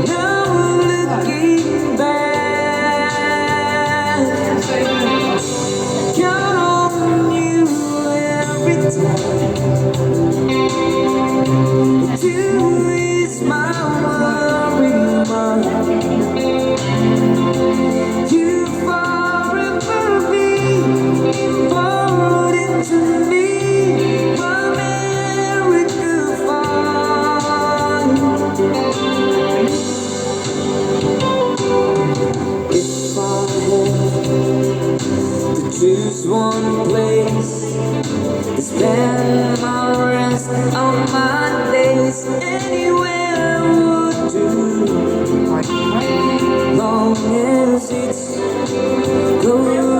Now looking back, count on you every time to ease my worry mind. You forever be important to me, America fine. If I had to choose one place to spend my rest of my days, anywhere would do, long as it's close